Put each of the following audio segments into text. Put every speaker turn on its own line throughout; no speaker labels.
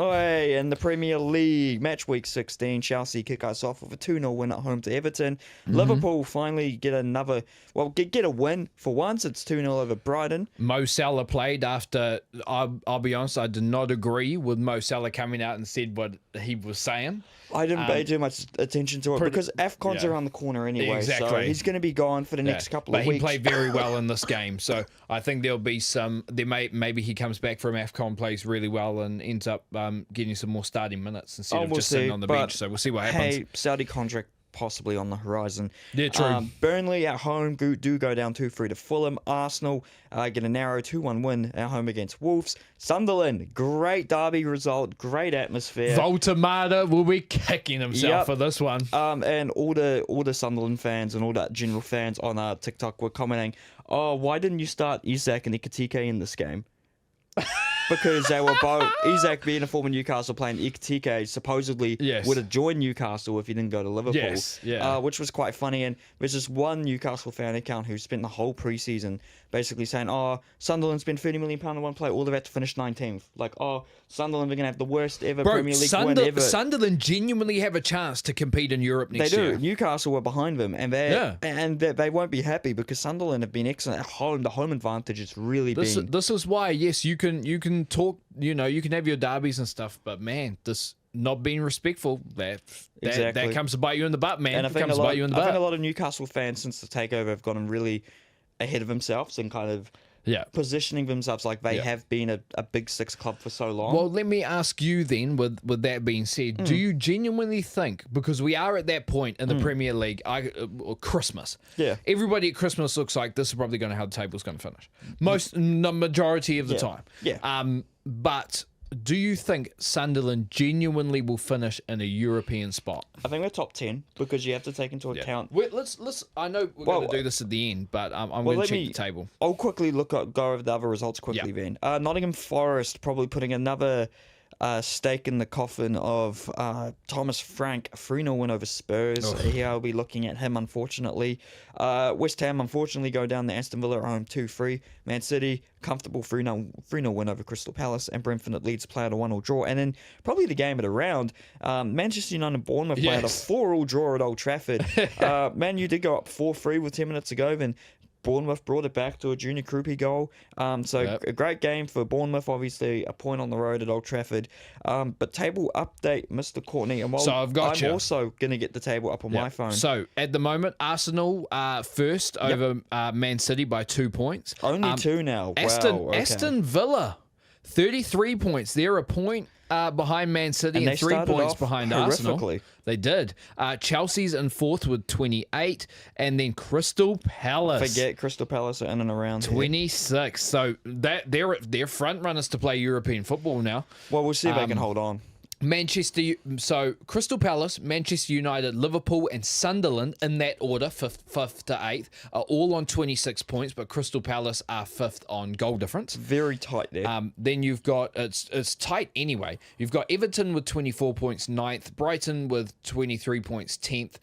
Oi, in the Premier League, Matchweek 16, Chelsea kick us off with a 2-0 win at home to Everton. Liverpool finally get get a win for once. It's 2-0 over Brighton.
Mo Salah played after, I'll be honest, I did not agree with Mo Salah coming out and said what he was saying.
I didn't pay too much attention to it because AFCON's around the corner anyway.
Exactly.
So he's going to be gone for the next couple of weeks.
But he played very well in this game. So I think there'll be maybe he comes back from AFCON, plays really well and ends up getting some more starting minutes instead of just sitting on the bench. So we'll see what happens.
Hey, Saudi contract possibly on the horizon.
Yeah, true.
Burnley at home do go down 2-3 to Fulham. Arsenal get a narrow 2-1 win at home against Wolves. Sunderland, great derby result, great atmosphere.
Voltamada will be kicking himself for this one.
And all the Sunderland fans and all the general fans on TikTok were commenting, "Oh, why didn't you start Isak and Ikatike in this game?" Because they were both, Isak being a former Newcastle player, and Ikatike supposedly would have joined Newcastle if he didn't go to Liverpool, which was quite funny. And there's this one Newcastle fan account who spent the whole preseason basically saying, "Oh, Sunderland spent £30 million on one player, all they're about to finish 19th. Like, oh, Sunderland are going to have the worst ever Premier League win ever."
Sunderland genuinely have a chance to compete in Europe next year.
They do. Newcastle were behind them, and they won't be happy because Sunderland have been excellent at home. The home advantage is really been.
This is why, yes, you can talk. You can have your derbies and stuff, but man, this not being respectful that comes to bite you in the butt, man.
And I think a lot of Newcastle fans since the takeover have gotten really ahead of themselves and kind of positioning themselves like they have been a big six club for so long.
Well, let me ask you then, with that being said, do you genuinely think, because we are at that point in the Premier League, Christmas, everybody at Christmas looks like this is probably going to how the table's going to finish. The majority of the time. But do you think Sunderland genuinely will finish in a European spot?
I think we're top 10 because you have to take into account.
Let's. I know we're going to do this at the end, but I'm going to check the table.
I'll quickly go over the other results quickly then. Nottingham Forest probably putting another stake in the coffin of Thomas Frank, a 3-0 win over Spurs. Here I'll be looking at him, unfortunately. West Ham, unfortunately, go down to Aston Villa at home 2-3. Man City, comfortable 3-0 win over Crystal Palace. And Brentford at Leeds play out a 1-1 draw. And then probably the game of the round, Manchester United and Bournemouth play out a 4-4 draw at Old Trafford. Man U did go up 4-3 with 10 minutes to go. Then Bournemouth brought it back to a Junior Krupi goal. A great game for Bournemouth, obviously a point on the road at Old Trafford. But table update, Mr. Courtney. And I'm also going to get the table up on my phone.
So at the moment, Arsenal first over Man City by 2 points.
Only 2 now.
Aston Villa, 33 points. They're a point behind Man City and 3 points behind Arsenal. They did. Chelsea's in fourth with 28, and then Crystal Palace.
Forget Crystal Palace are in and around
26. So they're front runners to play European football now.
Well, we'll see if they can hold on.
Crystal Palace, Manchester United, Liverpool and Sunderland in that order, 5th to 8th, are all on 26 points, but Crystal Palace are 5th on goal difference.
Very tight there.
Then you've got, it's tight anyway, you've got Everton with 24 points 9th, Brighton with 23 points 10th,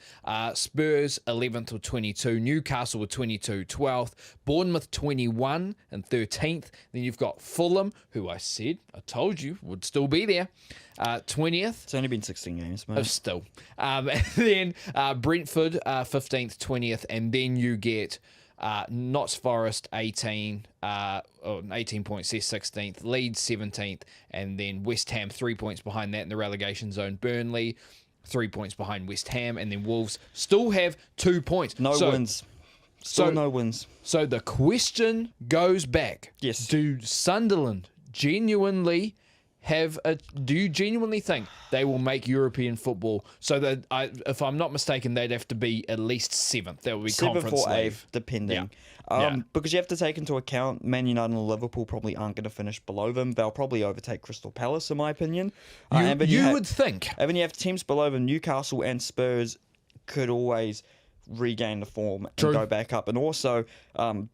Spurs 11th with 22, Newcastle with 22 12th, Bournemouth 21 and 13th. Then you've got Fulham, who I told you would still be there, 20th.
It's only been 16 games, mate.
Still. And then Brentford, 15th, 20th. And then you get Notts Forest, 18 points, they're 16th. Leeds, 17th. And then West Ham, 3 points behind that in the relegation zone. Burnley, 3 points behind West Ham. And then Wolves still have 2 points.
No wins. No wins.
So the question goes back.
Yes.
Do Sunderland genuinely do you genuinely think they will make European football? So that if I'm not mistaken, they'd have to be at least 7th. That would be
7th
Conference
or
League.
8th, depending. Because you have to take into account Man United and Liverpool probably aren't going to finish below them. They'll probably overtake Crystal Palace, in my opinion.
You would think.
And then you have teams below them. Newcastle and Spurs could always regain the form and go back up. And also,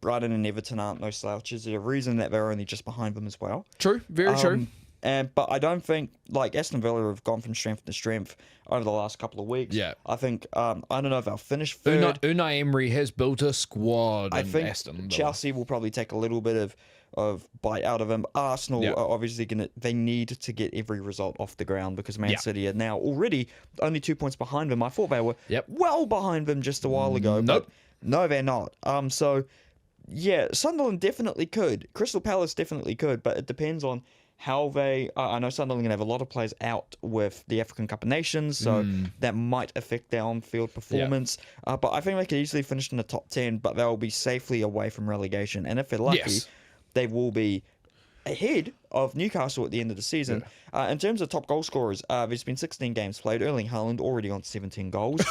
Brighton and Everton aren't no slouches. There's a reason that they're only just behind them as well.
True, very true.
But I don't think, Aston Villa have gone from strength to strength over the last couple of weeks.
Yeah.
I think, I don't know if they'll finish third.
Unai Emery has built a squad
I think
Aston Villa.
Chelsea will probably take a little bit of bite out of him. Arsenal are obviously they need to get every result off the ground because Man City are now already only 2 points behind them. I thought they were well behind them just a while ago, but no, they're not. So yeah, Sunderland definitely could. Crystal Palace definitely could, but it depends on how they... I know Sunderland have a lot of players out with the African Cup of Nations, so that might affect their on-field performance. But I think they could easily finish in the top 10, but they'll be safely away from relegation. And if they're lucky, they will be ahead of Newcastle at the end of the season. In terms of top goal scorers, there's been 16 games played. Erling Haaland already on 17 goals.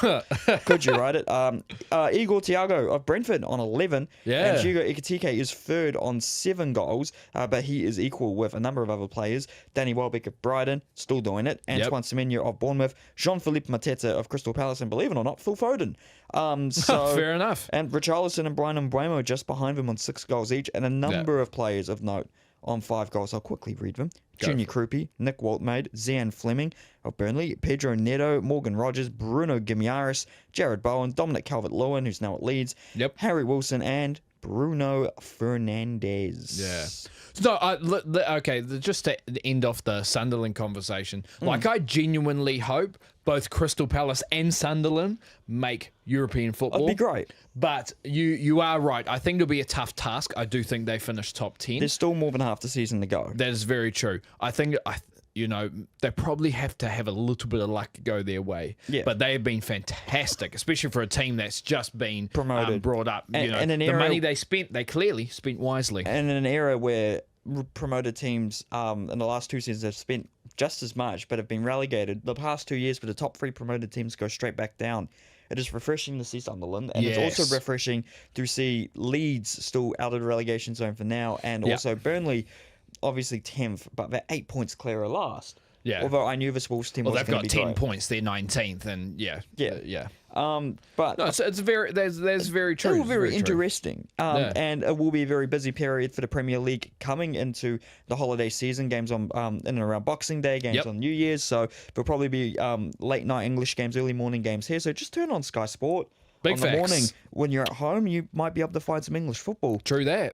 Could you write it? Igor Thiago of Brentford on 11. And Hugo Ekitike is third on 7 goals, but he is equal with a number of other players. Danny Welbeck of Brighton, still doing it. Antoine Semenyo of Bournemouth. Jean-Philippe Mateta of Crystal Palace, and believe it or not, Phil Foden.
Fair enough.
And Richarlison and Brian Mbeumo just behind him on 6 goals each, and a number of players of note on 5 goals. I'll quickly read them. Junior Krupi, Nick Waltmaid, Zian Fleming of Burnley, Pedro Neto, Morgan Rogers, Bruno Guimaraes, Jared Bowen, Dominic Calvert-Lewin, who's now at Leeds, Harry Wilson, and Bruno Fernandes.
No, okay, just to end off the Sunderland conversation, like I genuinely hope both Crystal Palace and Sunderland make European football.
That'd be great.
But you are right. I think it'll be a tough task. I do think they finish top 10.
There's still more than half the season to go.
That is very true. I think they probably have to have a little bit of luck go their way. But they have been fantastic, especially for a team that's just been promoted, brought up. And the money they spent, they clearly spent wisely.
And in an era where promoted teams in the last 2 seasons have spent just as much but have been relegated, the past 2 years for the top 3 promoted teams go straight back down. It is refreshing to see Sunderland, and it's also refreshing to see Leeds still out of the relegation zone for now, and also Burnley obviously 10th, but they're 8 points clear of last. Although I knew this Wolves team was going to be
they've got 10
great.
points. They're 19th, and
but
no, it's very that's very true.
It's very interesting, and it will be a very busy period for the Premier League coming into the holiday season. Games on in and around Boxing Day, games on New Year's. So there'll probably be late night English games, early morning games here. So just turn on Sky Sport.
Big
on
facts.
the morning when you're at home. You might be able to find some English football.
True that.